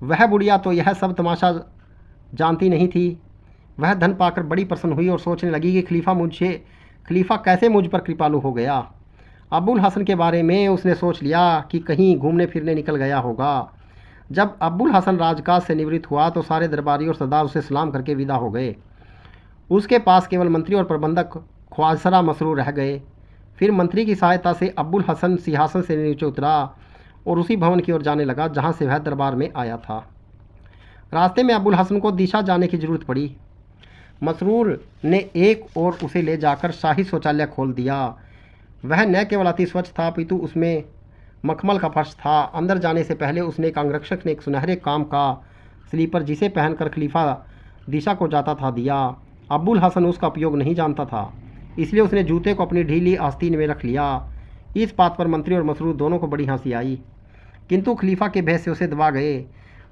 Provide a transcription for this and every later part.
वह बुढ़िया तो यह सब तमाशा जानती नहीं थी। वह धन पाकर बड़ी प्रसन्न हुई और सोचने लगी कि खलीफा कैसे मुझ पर कृपालु हो गया। अब्बुल हसन के बारे में उसने सोच लिया कि कहीं घूमने फिरने निकल गया होगा। जब अब्बुल हसन राजकाज से निवृत्त हुआ तो सारे दरबारी और सरदार उसे सलाम करके विदा हो गए। उसके पास केवल मंत्री और प्रबंधक ख्वाजसरा मसरूर रह गए। फिर मंत्री की सहायता से अब्बुल हसन सिंहासन से नीचे उतरा और उसी भवन की ओर जाने लगा जहाँ से वह दरबार में आया था। रास्ते में अब्बुल हसन को दिशा जाने की जरूरत पड़ी। मसरूर ने एक और उसे ले जाकर शाही शौचालय खोल दिया। वह न केवल अति स्वच्छ था अपितु उसमें मखमल का फर्श था। अंदर जाने से पहले उसने एक अंगरक्षक ने एक सुनहरे काम का स्लीपर जिसे पहनकर खलीफा दिशा को जाता था दिया। अब्बुल हसन उसका उपयोग नहीं जानता था, इसलिए उसने जूते को अपनी ढीली आस्तीन में रख लिया। इस बात पर मंत्री और मसरूर दोनों को बड़ी हंसी आई, किंतु खलीफा के भय से उसे दबा गए।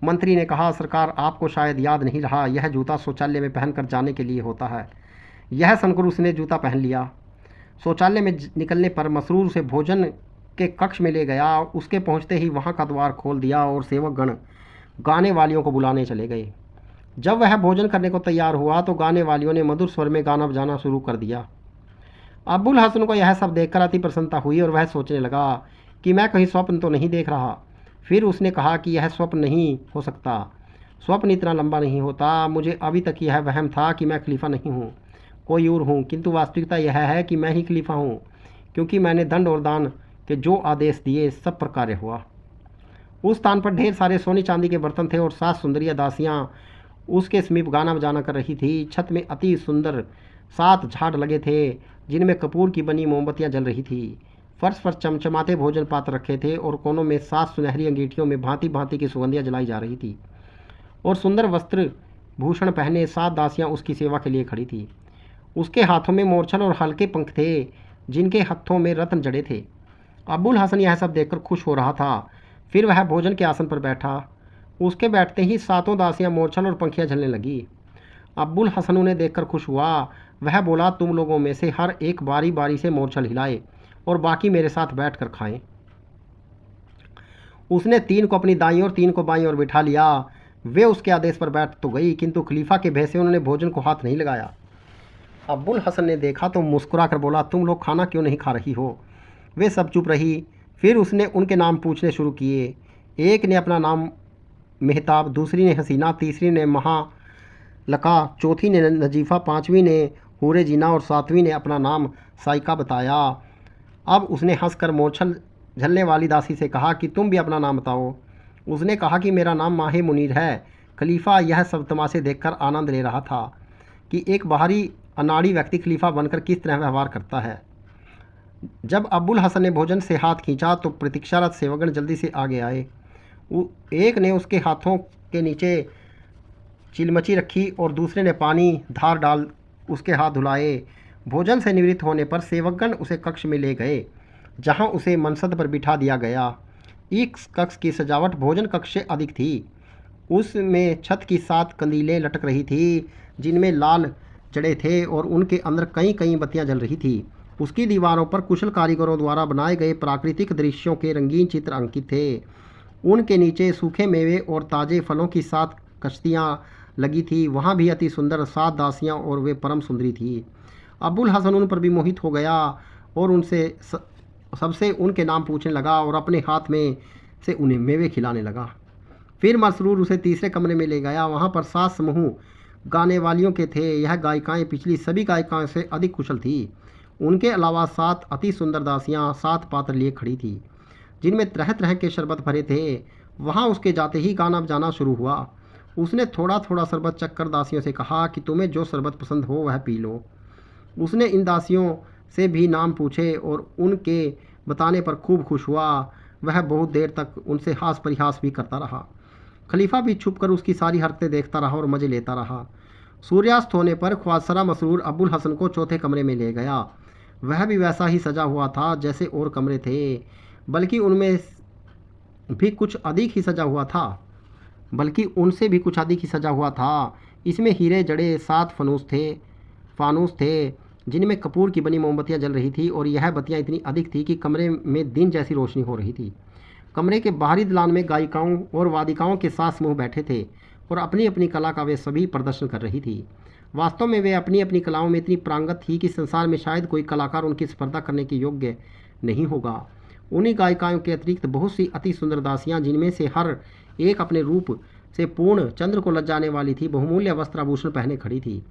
मंत्री ने कहा, सरकार, आपको शायद याद नहीं रहा, यह जूता शौचालय में पहनकर जाने के लिए होता है। यह सुनकर उसने जूता पहन लिया। शौचालय में निकलने पर मसरूर उसे भोजन के कक्ष में ले गया। उसके पहुंचते ही वहां का द्वार खोल दिया और सेवकगण गाने वालियों को बुलाने चले गए। जब वह भोजन करने को तैयार हुआ तो गाने वालियों ने मधुर स्वर में गाना बजाना शुरू कर दिया। अब्बुल हसन को यह सब देखकर अति प्रसन्नता हुई और वह सोचने लगा कि मैं कहीं स्वप्न तो नहीं देख रहा। फिर उसने कहा कि यह स्वप्न नहीं हो सकता, स्वप्न इतना लंबा नहीं होता। मुझे अभी तक यह वहम था कि मैं खलीफा नहीं हूँ, कोई और हूँ, किंतु वास्तविकता यह है कि मैं ही खलीफा हूँ, क्योंकि मैंने दंड और दान के जो आदेश दिए सब पर कार्य हुआ। उस स्थान पर ढेर सारे सोने चांदी के बर्तन थे और 7 सुंदरिया दासियाँ उसके समीप गाना बजाना कर रही थी। छत में अति सुंदर 7 झाड़ लगे थे जिनमें कपूर की बनी मोमबत्तियाँ जल रही थी। फर्श पर चमचमाते भोजन पात्र रखे थे और कोनों में 7 सुनहरी अंगीठियों में भांति भांति की सुगंधियाँ जलाई जा रही थी और सुंदर वस्त्र भूषण पहने 7 दासियाँ उसकी सेवा के लिए खड़ी थी। उसके हाथों में मोरछल और हल्के पंख थे जिनके हाथों में रत्न जड़े थे। अब्बुल हसन यह सब देखकर खुश हो रहा था। फिर वह भोजन के आसन पर बैठा। उसके बैठते ही 7 दासियाँ मोरछल और पंखियाँ झलने लगी। अब्बुल हसन उन्हें देखकर खुश हुआ। वह बोला, तुम लोगों में से हर एक बारी बारी से मोरछल हिलाए और बाकी मेरे साथ बैठकर खाएं। उसने 3 को अपनी दाईं और 3 को बाईं ओर बिठा लिया। वे उसके आदेश पर बैठ तो गई, किंतु खलीफा के भय से उन्होंने भोजन को हाथ नहीं लगाया। अब्बुल हसन ने देखा तो मुस्कुरा कर बोला, तुम लोग खाना क्यों नहीं खा रही हो? वे सब चुप रही। फिर उसने उनके नाम पूछने शुरू किए। एक ने अपना नाम मेहताब, दूसरी ने हसीना, तीसरी ने महालका, चौथी ने नजीफ़ा, 5वीं ने हूरे जीना और 7वीं ने अपना नाम साइका बताया। अब उसने हंसकर मोरछल झलने वाली दासी से कहा कि तुम भी अपना नाम बताओ। उसने कहा कि मेरा नाम माहे मुनीर है। खलीफा यह सब तमाशे देखकर आनंद ले रहा था कि एक बाहरी अनाड़ी व्यक्ति खलीफा बनकर किस तरह व्यवहार करता है। जब अब्बुल हसन ने भोजन से हाथ खींचा तो प्रतीक्षारत सेवकगण जल्दी से आगे आए। एक ने उसके हाथों के नीचे चिलमची रखी और दूसरे ने पानी धार डाल उसके हाथ धुलाए। भोजन से निवृत्त होने पर सेवकगण उसे कक्ष में ले गए जहां उसे मनसद पर बिठा दिया गया। इस कक्ष की सजावट भोजन कक्ष से अधिक थी। उसमें छत की 7 कंदीलें लटक रही थी जिनमें लाल जड़े थे और उनके अंदर कई कई बत्तियां जल रही थी। उसकी दीवारों पर कुशल कारीगरों द्वारा बनाए गए प्राकृतिक दृश्यों के रंगीन चित्र अंकित थे। उनके नीचे सूखे मेवे और ताज़े फलों की 7 कश्तियाँ लगी थी। वहाँ भी अति सुंदर 7 दासियाँ और वे परम सुंदरी थी। अब्बुल हसन उन पर भी मोहित हो गया और उनसे सबसे उनके नाम पूछने लगा और अपने हाथ में से उन्हें मेवे खिलाने लगा। फिर मसरूर उसे तीसरे कमरे में ले गया। वहाँ पर 7 समूह गाने वालियों के थे। यह गायिकाएँ पिछली सभी गायिकाओं से अधिक कुशल थी। उनके अलावा 7 अति सुंदर दासियाँ 7 पात्र लिए खड़ी थी जिनमें तरह तरह के शरबत भरे थे। वहाँ उसके जाते ही गाना बजाना शुरू हुआ। उसने थोड़ा थोड़ा शरबत चखकर दासियों से कहा कि तुम्हें जो शरबत पसंद हो वह पी लो। उसने इन दासियों से भी नाम पूछे और उनके बताने पर खूब खुश हुआ। वह बहुत देर तक उनसे हास परिहास भी करता रहा। खलीफा भी छुपकर उसकी सारी हरकतें देखता रहा और मज़े लेता रहा। सूर्यास्त होने पर ख्वाजसरा मसरूर अब्बुल हसन को चौथे कमरे में ले गया। वह भी वैसा ही सजा हुआ था जैसे और कमरे थे, बल्कि उनमें भी कुछ अधिक ही सजा हुआ था बल्कि उनसे भी कुछ अधिक ही सजा हुआ था। इसमें हीरे जड़े 7 फानूस थे जिनमें कपूर की बनी मोमबत्तियां जल रही थी और यह बत्तियां इतनी अधिक थी कि कमरे में दिन जैसी रोशनी हो रही थी। कमरे के बाहरी दलान में गायिकाओं और वादिकाओं के साथ समूह बैठे थे और अपनी अपनी कला का वे सभी प्रदर्शन कर रही थी। वास्तव में वे अपनी अपनी कलाओं में इतनी प्रांगत थी कि संसार में शायद कोई कलाकार उनकी स्पर्धा करने के योग्य नहीं होगा। उन्हीं गायिकाओं के अतिरिक्त बहुत सी अति सुंदर दासियां, जिनमें से हर एक अपने रूप से पूर्ण चंद्र को लज्जाने वाली थी, बहुमूल्य वस्त्राभूषण पहने खड़ी थी।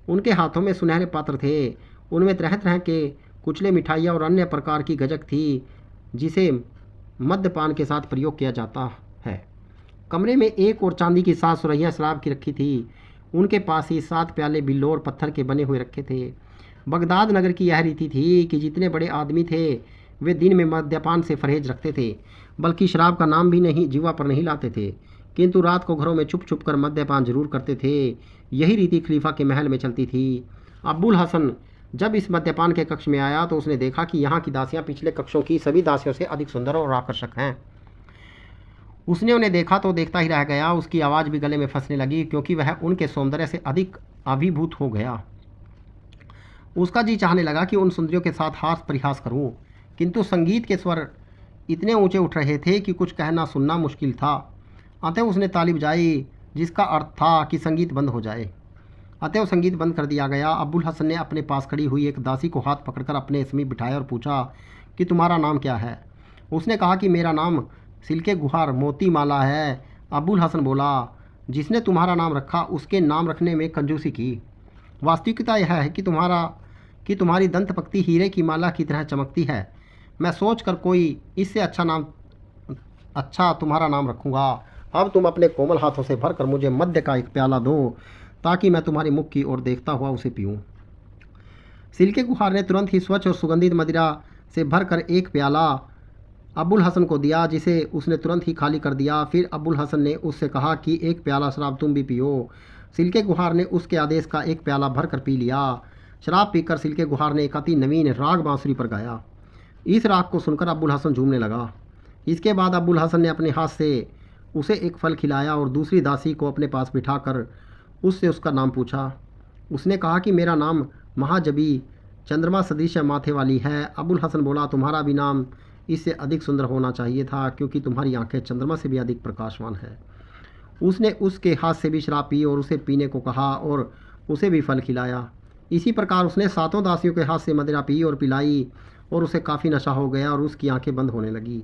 उनके हाथों में सुनहरे पात्र थे, उनमें तरह तरह के कुचले मिठाइयाँ और अन्य प्रकार की गजक थी जिसे मद्यपान के साथ प्रयोग किया जाता है। कमरे में एक और चांदी की 7 सुरहियाँ शराब की रखी थी। उनके पास ही 7 प्याले बिल्लोर पत्थर के बने हुए रखे थे। बगदाद नगर की यह रीति थी कि जितने बड़े आदमी थे वे दिन में मद्यपान से परहेज रखते थे, बल्कि शराब का नाम भी नहीं जीवा पर नहीं लाते थे, किंतु रात को घरों में छुप छुप कर मद्यपान जरूर करते थे। यही रीति खलीफा के महल में चलती थी। अब्बुल हसन जब इस मद्यपान के कक्ष में आया तो उसने देखा कि यहाँ की दासियाँ पिछले कक्षों की सभी दासियों से अधिक सुंदर और आकर्षक हैं। उसने उन्हें देखा तो देखता ही रह गया। उसकी आवाज़ भी गले में फंसने लगी, क्योंकि वह उनके सौंदर्य से अधिक अभिभूत हो गया। उसका जी चाहने लगा कि उन सुंदरियों के साथ हास परिहास करूं, किंतु संगीत के स्वर इतने ऊंचे उठ रहे थे कि कुछ कहना सुनना मुश्किल था। अतः उसने ताली बजाई, जिसका अर्थ था कि संगीत बंद हो जाए। अतः संगीत बंद कर दिया गया। अब्बुल हसन ने अपने पास खड़ी हुई एक दासी को हाथ पकड़कर अपने समीप बिठाया और पूछा कि तुम्हारा नाम क्या है। उसने कहा कि मेरा नाम सिल्के गुहार मोती माला है। अब्बुल हसन बोला, जिसने तुम्हारा नाम रखा उसके नाम रखने में कंजूसी की। वास्तविकता यह है कि तुम्हारी दंत पक्ति हीरे की माला की तरह चमकती है। मैं सोच कर कोई इससे अच्छा तुम्हारा नाम रखूँगा। अब तुम अपने कोमल हाथों से भरकर मुझे मद्य का एक प्याला दो, ताकि मैं तुम्हारी मुख की ओर देखता हुआ उसे पीऊँ। सिल्के गुहार ने तुरंत ही स्वच्छ और सुगंधित मदिरा से भरकर एक प्याला अब्बुल हसन को दिया, जिसे उसने तुरंत ही खाली कर दिया। फिर अब्बुल हसन ने उससे कहा कि एक प्याला शराब तुम भी पियो। सिल्के गुहार ने उसके आदेश का एक प्याला भरकर पी लिया। शराब पीकर सिल्के गुहार ने एक अति नवीन राग बांसुरी पर गाया। इस राग को सुनकर अब्बुल हसन झूमने लगा। इसके बाद अब्बुल हसन ने अपने हाथ से उसे एक फल खिलाया और दूसरी दासी को अपने पास बिठाकर उससे उसका नाम पूछा। उसने कहा कि मेरा नाम महाजबी चंद्रमा सदृश माथे वाली है। अब्बुल हसन बोला, तुम्हारा भी नाम इससे अधिक सुंदर होना चाहिए था, क्योंकि तुम्हारी आंखें चंद्रमा से भी अधिक प्रकाशवान है। उसने उसके हाथ से भी शराब पी और उसे पीने को कहा और उसे भी फल खिलाया। इसी प्रकार उसने 7 दासियों के हाथ से मदिरा पी और पिलाई और उसे काफ़ी नशा हो गया और उसकी आंखें बंद होने लगी।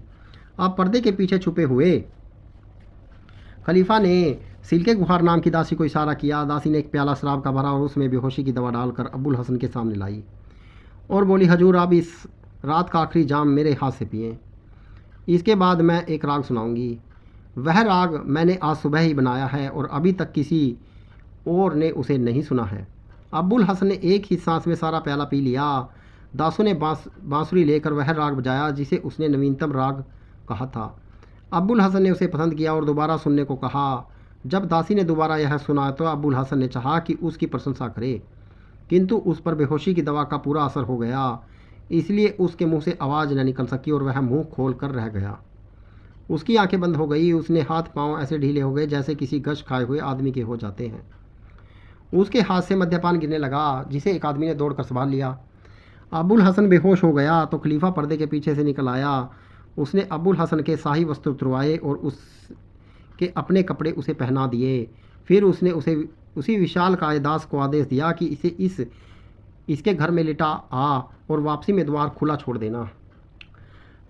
अब पर्दे के पीछे छुपे हुए खलीफा ने सिल्के गुहार नाम की दासी को इशारा किया। दासी ने एक प्याला शराब का भरा और उसमें बेहोशी की दवा डालकर अब्बुल हसन के सामने लाई और बोली, हजूर आप इस रात का आखिरी जाम मेरे हाथ से पिए। इसके बाद मैं एक राग सुनाऊंगी। वह राग मैंने आज सुबह ही बनाया है और अभी तक किसी और ने उसे नहीं सुना है। अब्बुल हसन ने एक ही सांस में सारा प्याला पी लिया। दासों ने बांसुरी लेकर वह राग बजाया जिसे उसने नवीनतम राग कहा था। अब्बुल हसन ने उसे पसंद किया और दोबारा सुनने को कहा। जब दासी ने दोबारा यह सुना तो अब्बुल हसन ने चाहा कि उसकी प्रशंसा करे, किंतु उस पर बेहोशी की दवा का पूरा असर हो गया, इसलिए उसके मुंह से आवाज़ न निकल सकी और वह मुंह खोल कर रह गया। उसकी आंखें बंद हो गई। उसने हाथ पांव ऐसे ढीले हो गए जैसे किसी गश खाए हुए आदमी के हो जाते हैं। उसके हाथ से मद्यपान गिरने लगा, जिसे एक आदमी ने दौड़कर संभाल लिया। अब्बुल हसन बेहोश हो गया तो खलीफा पर्दे के पीछे से निकल आया। उसने अब्बुल हसन के शाही वस्त्र उतरवाए और उसके अपने कपड़े उसे पहना दिए। फिर उसने उसे उसी विशाल कायदास को आदेश दिया कि इसे इसके घर में लिटा आ और वापसी में द्वार खुला छोड़ देना।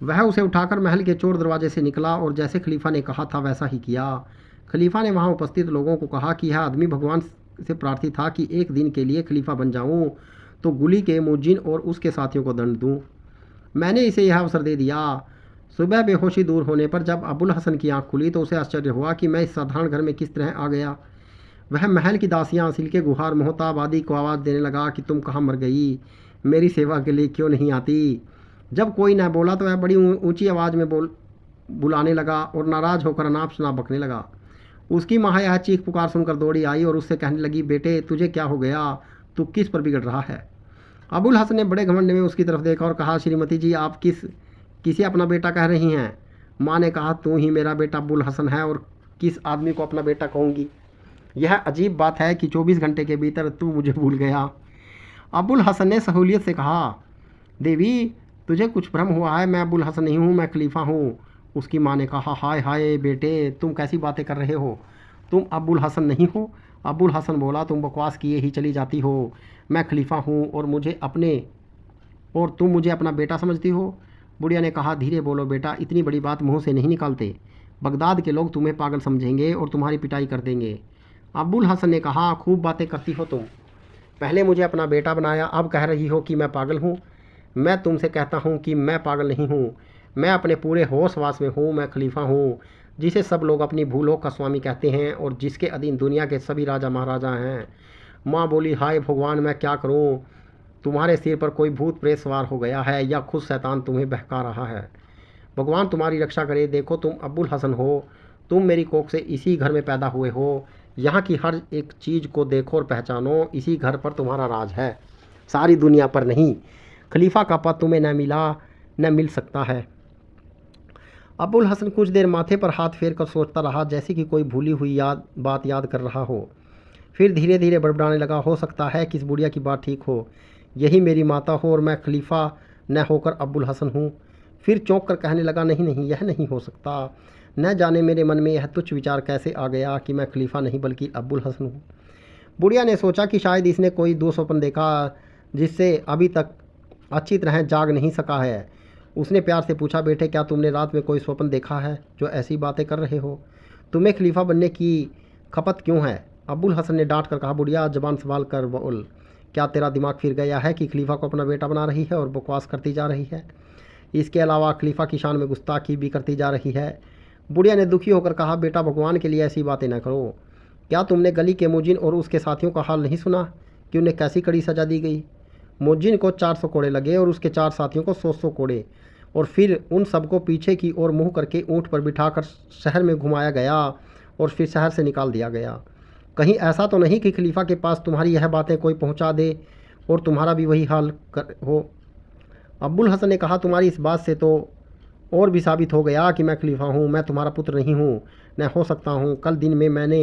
वह उसे उठाकर महल के चोर दरवाजे से निकला और जैसे खलीफा ने कहा था वैसा ही किया। खलीफा ने वहाँ उपस्थित लोगों को कहा कि यह आदमी भगवान से प्रार्थी था कि एक दिन के लिए खलीफा बन जाऊँ तो गुली के मुजिन और उसके साथियों को दंड दूँ। मैंने इसे यह अवसर दे दिया। सुबह बेहोशी दूर होने पर जब अब्बुल हसन की आंख खुली तो उसे आश्चर्य हुआ कि मैं इस साधारण घर में किस तरह आ गया। वह महल की दासियां सिल्के गुहार मोहताब आदि को आवाज़ देने लगा कि तुम कहाँ मर गई, मेरी सेवा के लिए क्यों नहीं आती। जब कोई न बोला तो वह बड़ी ऊंची आवाज़ में बुलाने लगा और नाराज़ होकर अनाप शनाप बकने लगा। उसकी माँ यह चीख पुकार सुनकर दौड़ी आई और उससे कहने लगी, बेटे तुझे क्या हो गया, तू किस पर बिगड़ रहा है। अब्बुल हसन ने बड़े घमंड में उसकी तरफ देखा और कहा, श्रीमती जी आप किसे अपना बेटा कह रही हैं। माँ ने कहा, तू ही मेरा बेटा अब्बुल हसन है और किस आदमी को अपना बेटा कहूँगी। यह अजीब बात है कि 24 घंटे के भीतर तू मुझे भूल गया। अब्बुल हसन ने सहूलियत से कहा, देवी तुझे कुछ भ्रम हुआ है, मैं अब्बुल हसन नहीं हूँ, मैं खलीफा हूँ। उसकी माँ ने कहा, हाय हाय बेटे, तुम कैसी बातें कर रहे हो, तुम अब्बुल हसन नहीं हो। अब्बुल हसन बोला, तुम बकवास किए ही चली जाती हो, मैं खलीफा हूँ और तुम मुझे अपना बेटा समझती हो। बुढ़िया ने कहा, धीरे बोलो बेटा, इतनी बड़ी बात मुंह से नहीं निकालते, बगदाद के लोग तुम्हें पागल समझेंगे और तुम्हारी पिटाई कर देंगे। अब्बुल हसन ने कहा, खूब बातें करती हो तुम, पहले मुझे अपना बेटा बनाया, अब कह रही हो कि मैं पागल हूँ। मैं तुमसे कहता हूँ कि मैं पागल नहीं हूँ, मैं अपने पूरे होश वास में हूँ। मैं खलीफा हूँ जिसे सब लोग अपनी भूलों का स्वामी कहते हैं और जिसके अधीन दुनिया के सभी राजा महाराजा हैं। माँ बोली, हाय भगवान, मैं क्या करूँ, तुम्हारे सिर पर कोई भूत प्रेत सवार हो गया है या खुद शैतान तुम्हें बहका रहा है। भगवान तुम्हारी रक्षा करे। देखो, तुम अब्बुल हसन हो, तुम मेरी कोख से इसी घर में पैदा हुए हो। यहाँ की हर एक चीज़ को देखो और पहचानो, इसी घर पर तुम्हारा राज है, सारी दुनिया पर नहीं। खलीफा का पद तुम्हें न मिल सकता है। अब्बुल हसन कुछ देर माथे पर हाथ फेर कर सोचता रहा, जैसे कि कोई भूली हुई बात याद कर रहा हो। फिर धीरे धीरे बड़बड़ाने लगा, हो सकता है कि इस बुढ़िया की बात ठीक हो, यही मेरी माता हो और मैं खलीफा न होकर अब्बुल हसन हूँ। फिर चौंक कर कहने लगा, नहीं नहीं, यह नहीं हो सकता। न जाने मेरे मन में यह तुच्छ विचार कैसे आ गया कि मैं खलीफा नहीं बल्कि अब्बुल हसन हूँ। बुढ़िया ने सोचा कि शायद इसने कोई दो स्वप्न देखा जिससे अभी तक अच्छी तरह जाग नहीं सका है। उसने प्यार से पूछा, बेटे, क्या तुमने रात में कोई स्वप्न देखा है जो ऐसी बातें कर रहे हो? तुम्हें खलीफा बनने की खपत क्यों है? अब्बुल हसन ने डांट कर कहा, बुढ़िया, जबान संभाल कर बोल, क्या तेरा दिमाग फिर गया है कि खलीफा को अपना बेटा बना रही है और बकवास करती जा रही है? इसके अलावा खलीफा की शान में गुस्ताखी भी करती जा रही है। बुढ़िया ने दुखी होकर कहा, बेटा, भगवान के लिए ऐसी बातें न करो। क्या तुमने गली के मोजिन और उसके साथियों का हाल नहीं सुना कि उन्हें कैसी कड़ी सजा दी गई? मोजिन को 400 कोड़े लगे और उसके 4 साथियों को 100 कोड़े, और फिर उन सबको पीछे की ओर मुंह करके ऊँट पर बिठाकर शहर में घुमाया गया और फिर शहर से निकाल दिया गया। कहीं ऐसा तो नहीं कि खलीफा के पास तुम्हारी यह बातें कोई पहुंचा दे और तुम्हारा भी वही हाल हो? अब्बुल हसन ने कहा, तुम्हारी इस बात से तो और भी साबित हो गया कि मैं खलीफा हूँ, मैं तुम्हारा पुत्र नहीं हूँ, न हो सकता हूँ। कल दिन में मैंने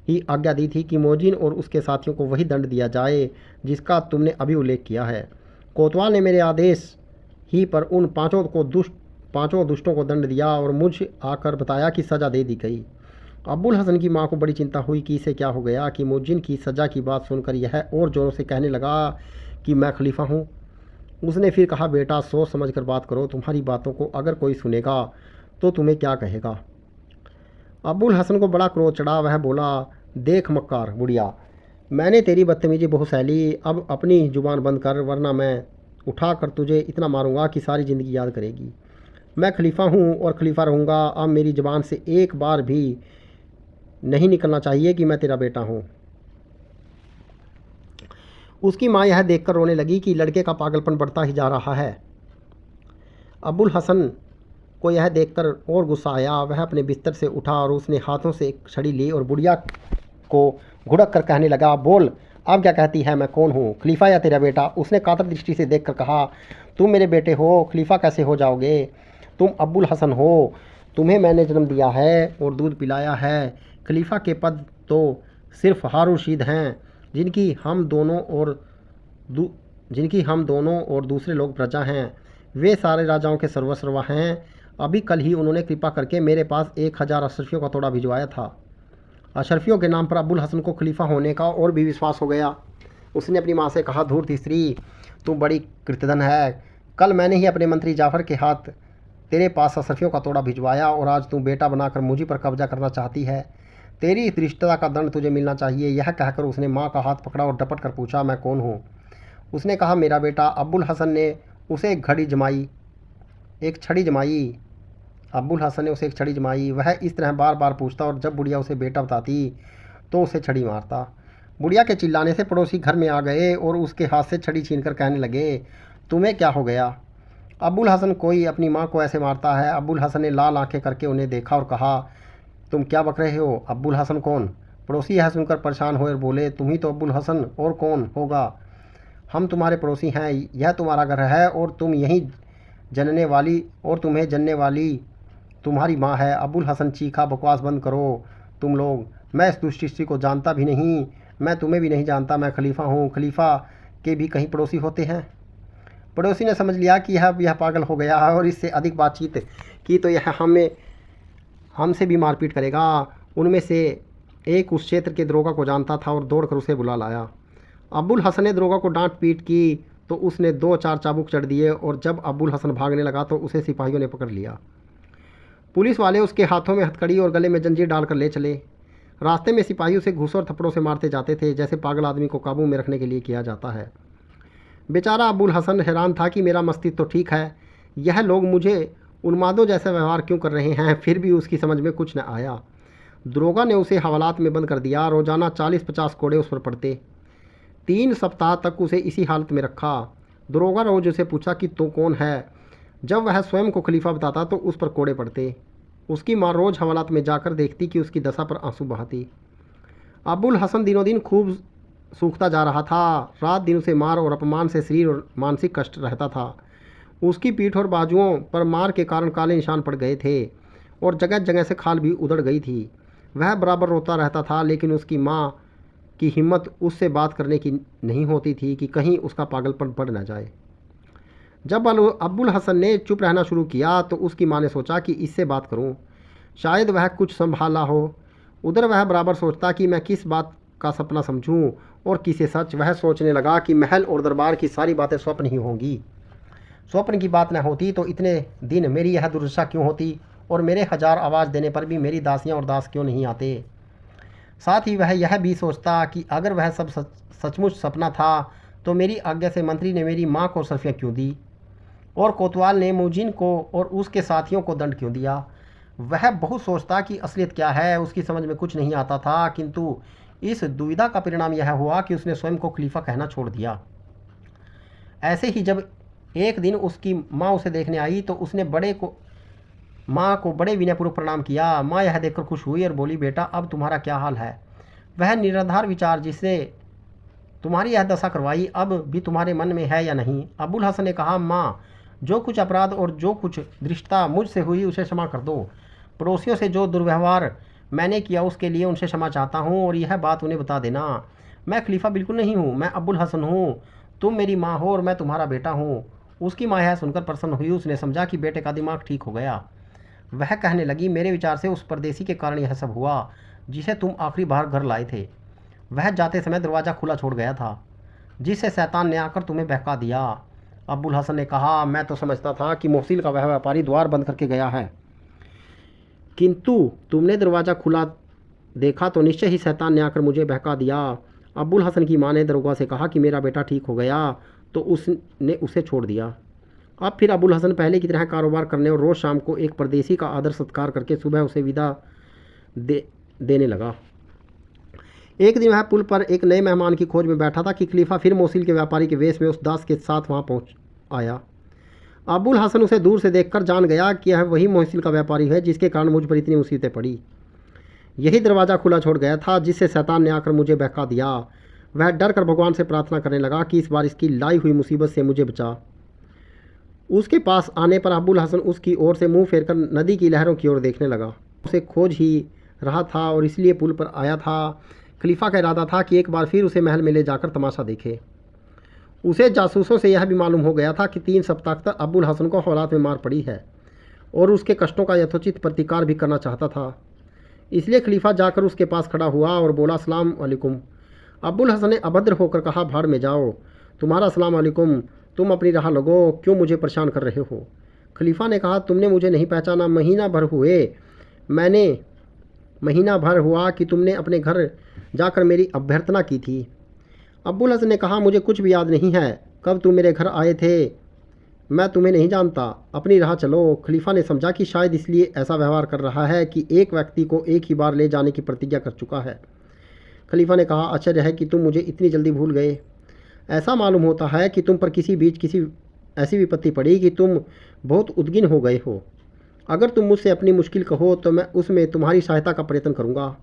ही आज्ञा दी थी कि मोजिन और उसके साथियों को वही दंड दिया जाए जिसका तुमने अभी उल्लेख किया है। कोतवाल ने मेरे आदेश ही पर उन पांचों दुष्टों को दंड दिया और मुझ आकर बताया कि सज़ा दे दी गई। अब्बुल हसन की माँ को बड़ी चिंता हुई कि इसे क्या हो गया कि मोजिन की सज़ा की बात सुनकर यह और ज़ोरों से कहने लगा कि मैं खलीफा हूँ। उसने फिर कहा, बेटा, सोच समझ कर बात करो, तुम्हारी बातों को अगर कोई सुनेगा तो तुम्हें क्या कहेगा? अब्बुल हसन को बड़ा क्रोध चढ़ा। वह बोला, देख मक्कार बुढ़िया, मैंने तेरी बदतमीजी बहुत सह ली, अब अपनी जुबान बंद कर, वरना मैं उठा कर तुझे इतना मारूंगा कि सारी ज़िंदगी याद करेगी। मैं खलीफा हूँ और खलीफा रहूँगा। अब मेरी ज़बान से एक बार भी नहीं निकलना चाहिए कि मैं तेरा बेटा हूँ। उसकी माँ यह देखकर रोने लगी कि लड़के का पागलपन बढ़ता ही जा रहा है। अब्बुल हसन को यह देखकर और गुस्सा आया। वह अपने बिस्तर से उठा और उसने हाथों से एक छड़ी ली और बुढ़िया को घुड़क कर कहने लगा, बोल, अब क्या कहती है, मैं कौन हूँ, खलीफा या तेरा बेटा? उसने कातर दृष्टि से देखकर कहा, तुम मेरे बेटे हो, खलीफा कैसे हो जाओगे? तुम अब्बुल हसन हो, तुम्हें मैंने जन्म दिया है और दूध पिलाया है। खलीफा के पद तो सिर्फ हारून रशीद हैं, जिनकी हम दोनों और दूसरे लोग प्रजा हैं। वे सारे राजाओं के सर्वस्व हैं। अभी कल ही उन्होंने कृपा करके मेरे पास 1000 अशरफियों का तोड़ा भिजवाया था। अशरफियों के नाम पर अब्बुल हसन को खलीफा होने का और भी विश्वास हो गया। उसने अपनी माँ से कहा, धूर्त स्त्री, तू बड़ी कृतघ्न है। कल मैंने ही अपने मंत्री जाफ़र के हाथ तेरे पास अशरफियों का तोड़ा भिजवाया और आज तू बेटा बनाकर मुझी पर कब्जा करना चाहती है। तेरी इस धृष्टता का दंड तुझे मिलना चाहिए। यह कहकर उसने माँ का हाथ पकड़ा और डपट कर पूछा, मैं कौन हूँ? उसने कहा, मेरा बेटा। अब्बुल हसन ने उसे एक छड़ी जमाई। अब्बुल हसन ने उसे एक छड़ी जमाई। वह इस तरह बार बार पूछता और जब बुढ़िया उसे बेटा बताती तो उसे छड़ी मारता। बुढ़िया के चिल्लाने से पड़ोसी घर में आ गए और उसके हाथ से छड़ी छीनकर कहने लगे, तुम्हें क्या हो गया? अब्बुल हसन कोई अपनी माँ को ऐसे मारता है? अब्बुल हसन ने लाल आंखें करके उन्हें देखा और कहा, तुम क्या बक रहे हो? अब्बुल हसन कौन? पड़ोसी यह सुनकर परेशान हुए और बोले, तुम ही तो अब्बुल हसन, और कौन होगा? हम तुम्हारे पड़ोसी हैं, यह तुम्हारा घर है और तुम्हें जनने वाली तुम्हारी माँ है। अब्बुल हसन चीखा, बकवास बंद करो तुम लोग, मैं इस दुष्टिष्टि को जानता भी नहीं, मैं तुम्हें भी नहीं जानता। मैं खलीफा हूँ। खलीफा के भी कहीं पड़ोसी होते हैं? पड़ोसी ने समझ लिया कि यह पागल हो गया है और इससे अधिक बातचीत की तो यह हमसे भी मारपीट करेगा। उनमें से एक उस क्षेत्र के दरोगा को जानता था और दौड़कर उसे बुला लाया। अब्बुल हसन ने दरोगा को डांट पीट की तो उसने 2-4 चाबुक चढ़ दिए और जब अब्बुल हसन भागने लगा तो उसे सिपाहियों ने पकड़ लिया। पुलिस वाले उसके हाथों में हथकड़ी और गले में जंजीर डालकर ले चले। रास्ते में सिपाही उसे घूंसों और थप्पड़ों से मारते जाते थे, जैसे पागल आदमी को काबू में रखने के लिए किया जाता है। बेचारा अब्बुल हसन हैरान था कि मेरा मस्तिष्क तो ठीक है, यह लोग मुझे उन्मादों जैसा व्यवहार क्यों कर रहे हैं। फिर भी उसकी समझ में कुछ न आया। दरोगा ने उसे हवालात में बंद कर दिया। रोजाना 40-50 कोड़े उस पर पड़ते। 3 सप्ताह तक उसे इसी हालत में रखा। दरोगा रोज उसे पूछा कि तू कौन है। जब वह स्वयं को खलीफा बताता तो उस पर कोड़े पड़ते। उसकी माँ रोज़ हवालात में जाकर देखती कि उसकी दशा पर आंसू बहाती। अब्बुल हसन दिनों दिन खूब सूखता जा रहा था। रात दिन उसे मार और अपमान से शरीर और मानसिक कष्ट रहता था। उसकी पीठ और बाजुओं पर मार के कारण काले निशान पड़ गए थे और जगह जगह से खाल भी उधड़ गई थी। वह बराबर रोता रहता था, लेकिन उसकी माँ की हिम्मत उससे बात करने की नहीं होती थी कि कहीं उसका पागलपन बढ़ न जाए। जब अब्बुल हसन ने चुप रहना शुरू किया तो उसकी माँ ने सोचा कि इससे बात करूं, शायद वह कुछ संभाला हो। उधर वह बराबर सोचता कि मैं किस बात का सपना समझूं और किसे सच। वह सोचने लगा कि महल और दरबार की सारी बातें स्वप्न ही होंगी। स्वप्न की बात न होती तो इतने दिन मेरी यह दुर्दशा क्यों होती और मेरे 1000 आवाज़ देने पर भी मेरी दासियाँ और दास क्यों नहीं आते। साथ ही वह यह भी सोचता कि अगर वह सब सचमुच सपना था तो मेरी आज्ञा से मंत्री ने मेरी माँ को सरफियाँ क्यों दी और कोतवाल ने मुजिन को और उसके साथियों को दंड क्यों दिया। वह बहुत सोचता कि असलियत क्या है, उसकी समझ में कुछ नहीं आता था। किंतु इस दुविधा का परिणाम यह हुआ कि उसने स्वयं को खलीफा कहना छोड़ दिया। ऐसे ही जब एक दिन उसकी माँ उसे देखने आई तो उसने माँ को बड़े विनयपूर्वक प्रणाम किया। माँ यह देखकर खुश हुई और बोली, बेटा अब तुम्हारा क्या हाल है। वह निराधार विचार जिससे तुम्हारी यह दशा करवाई अब भी तुम्हारे मन में है या नहीं। अब्बुल हसन ने कहा, माँ जो कुछ अपराध और जो कुछ दृष्टता मुझसे हुई उसे क्षमा कर दो। पड़ोसियों से जो दुर्व्यवहार मैंने किया उसके लिए उनसे क्षमा चाहता हूँ और यह बात उन्हें बता देना। मैं खलीफा बिल्कुल नहीं हूँ, मैं अब्बुल हसन हूँ। तुम मेरी माँ हो और मैं तुम्हारा बेटा हूँ। उसकी माँ यह सुनकर प्रसन्न हुई। उसने समझा कि बेटे का दिमाग ठीक हो गया। वह कहने लगी, मेरे विचार से उस परदेसी के कारण यह सब हुआ जिसे तुम आखिरी बार घर लाए थे। वह जाते समय दरवाज़ा खुला छोड़ गया था, जिससे शैतान ने आकर तुम्हें बहका दिया। अब्बुल हसन ने कहा, मैं तो समझता था कि मोहसिल का वह व्यापारी द्वार बंद करके गया है, किंतु तुमने दरवाज़ा खुला देखा तो निश्चय ही शैतान ने आकर मुझे बहका दिया। अब्बुल हसन की माँ ने दरोगा से कहा कि मेरा बेटा ठीक हो गया तो उसने उसे छोड़ दिया। अब फिर अब्बुल हसन पहले की तरह कारोबार करने और रोज़ शाम को एक परदेसी का आदर सत्कार करके सुबह उसे विदा देने लगा। एक दिन वह पुल पर एक नए मेहमान की खोज में बैठा था कि खलीफा फिर मोसिल के व्यापारी के वेश में उस दास के साथ वहां पहुंच आया। अब्बुल हसन उसे दूर से देखकर जान गया कि यह वही मोसिल का व्यापारी है जिसके कारण मुझ पर इतनी मुसीबतें पड़ी। यही दरवाज़ा खुला छोड़ गया था जिससे शैतान ने आकर मुझे बहका दिया। वह डर कर भगवान से प्रार्थना करने लगा कि इस बार इसकी लाई हुई मुसीबत से मुझे बचा। उसके पास आने पर अब्बुल हसन उसकी ओर से मुंह फेरकर नदी की लहरों की ओर देखने लगा। उसे खोज ही रहा था और इसलिए पुल पर आया था। खलीफा का इरादा था कि एक बार फिर उसे महल में ले जाकर तमाशा देखे। उसे जासूसों से यह भी मालूम हो गया था कि 3 सप्ताह तक अब्बुल हसन को हवालात में मार पड़ी है और उसके कष्टों का यथोचित प्रतिकार भी करना चाहता था। इसलिए खलीफा जाकर उसके पास खड़ा हुआ और बोला, अस्सलाम वालेकुम। अब्बुल हसन ने अभद्र होकर कहा, भाड़ में जाओ, तुम्हारा अस्सलाम वालेकुम, तुम अपनी राह लगो, क्यों मुझे परेशान कर रहे हो। खलीफा ने कहा, तुमने मुझे नहीं पहचाना। महीना भर हुआ कि तुमने अपने घर जाकर मेरी अभ्यर्थना की थी। अब्बुल हसन ने कहा, मुझे कुछ भी याद नहीं है, कब तुम मेरे घर आए थे मैं तुम्हें नहीं जानता, अपनी राह चलो। खलीफा ने समझा कि शायद इसलिए ऐसा व्यवहार कर रहा है कि एक व्यक्ति को एक ही बार ले जाने की प्रतिज्ञा कर चुका है। खलीफा ने कहा, आश्चर्य है कि तुम मुझे इतनी जल्दी भूल गए। ऐसा मालूम होता है कि तुम पर किसी ऐसी विपत्ति पड़ी कि तुम बहुत उद्विग्न हो गए हो। अगर तुम मुझसे अपनी मुश्किल कहो तो मैं उसमें तुम्हारी सहायता का प्रयत्न करूँगा।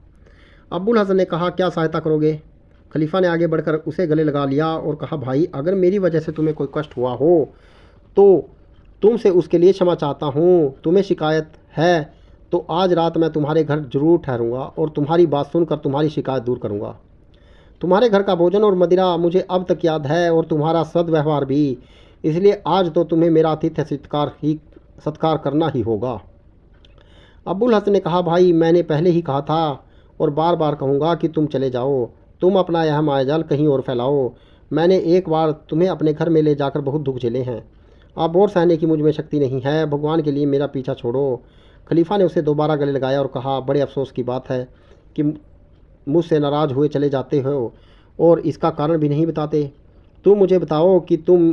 अब्बुल हसन ने कहा, क्या सहायता करोगे। खलीफा ने आगे बढ़कर उसे गले लगा लिया और कहा, भाई अगर मेरी वजह से तुम्हें कोई कष्ट हुआ हो तो तुमसे उसके लिए क्षमा चाहता हूँ। तुम्हें शिकायत है तो आज रात मैं तुम्हारे घर जरूर ठहरूँगा और तुम्हारी बात सुनकर तुम्हारी शिकायत दूर करूँगा। तुम्हारे घर का भोजन और मदिरा मुझे अब तक याद है और तुम्हारा सद्व्यवहार भी। इसलिए आज तो तुम्हें मेरा आतिथ्य सत्कार करना ही होगा। अबुल हसन ने कहा, भाई मैंने पहले ही कहा था और बार बार कहूँगा कि तुम चले जाओ। तुम अपना यह मायाजाल कहीं और फैलाओ। मैंने एक बार तुम्हें अपने घर में ले जाकर बहुत दुख झेले हैं। अब और सहने की मुझ में शक्ति नहीं है। भगवान के लिए मेरा पीछा छोड़ो। खलीफा ने उसे दोबारा गले लगाया और कहा, बड़े अफसोस की बात है कि मुझसे नाराज़ हुए चले जाते हो और इसका कारण भी नहीं बताते। तुम मुझे बताओ कि तुम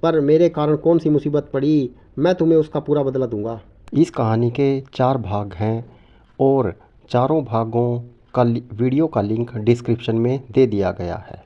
पर मेरे कारण कौन सी मुसीबत पड़ी, मैं तुम्हें उसका पूरा बदला दूंगा। इस कहानी के 4 भाग हैं और चारों भागों का वीडियो का लिंक डिस्क्रिप्शन में दे दिया गया है।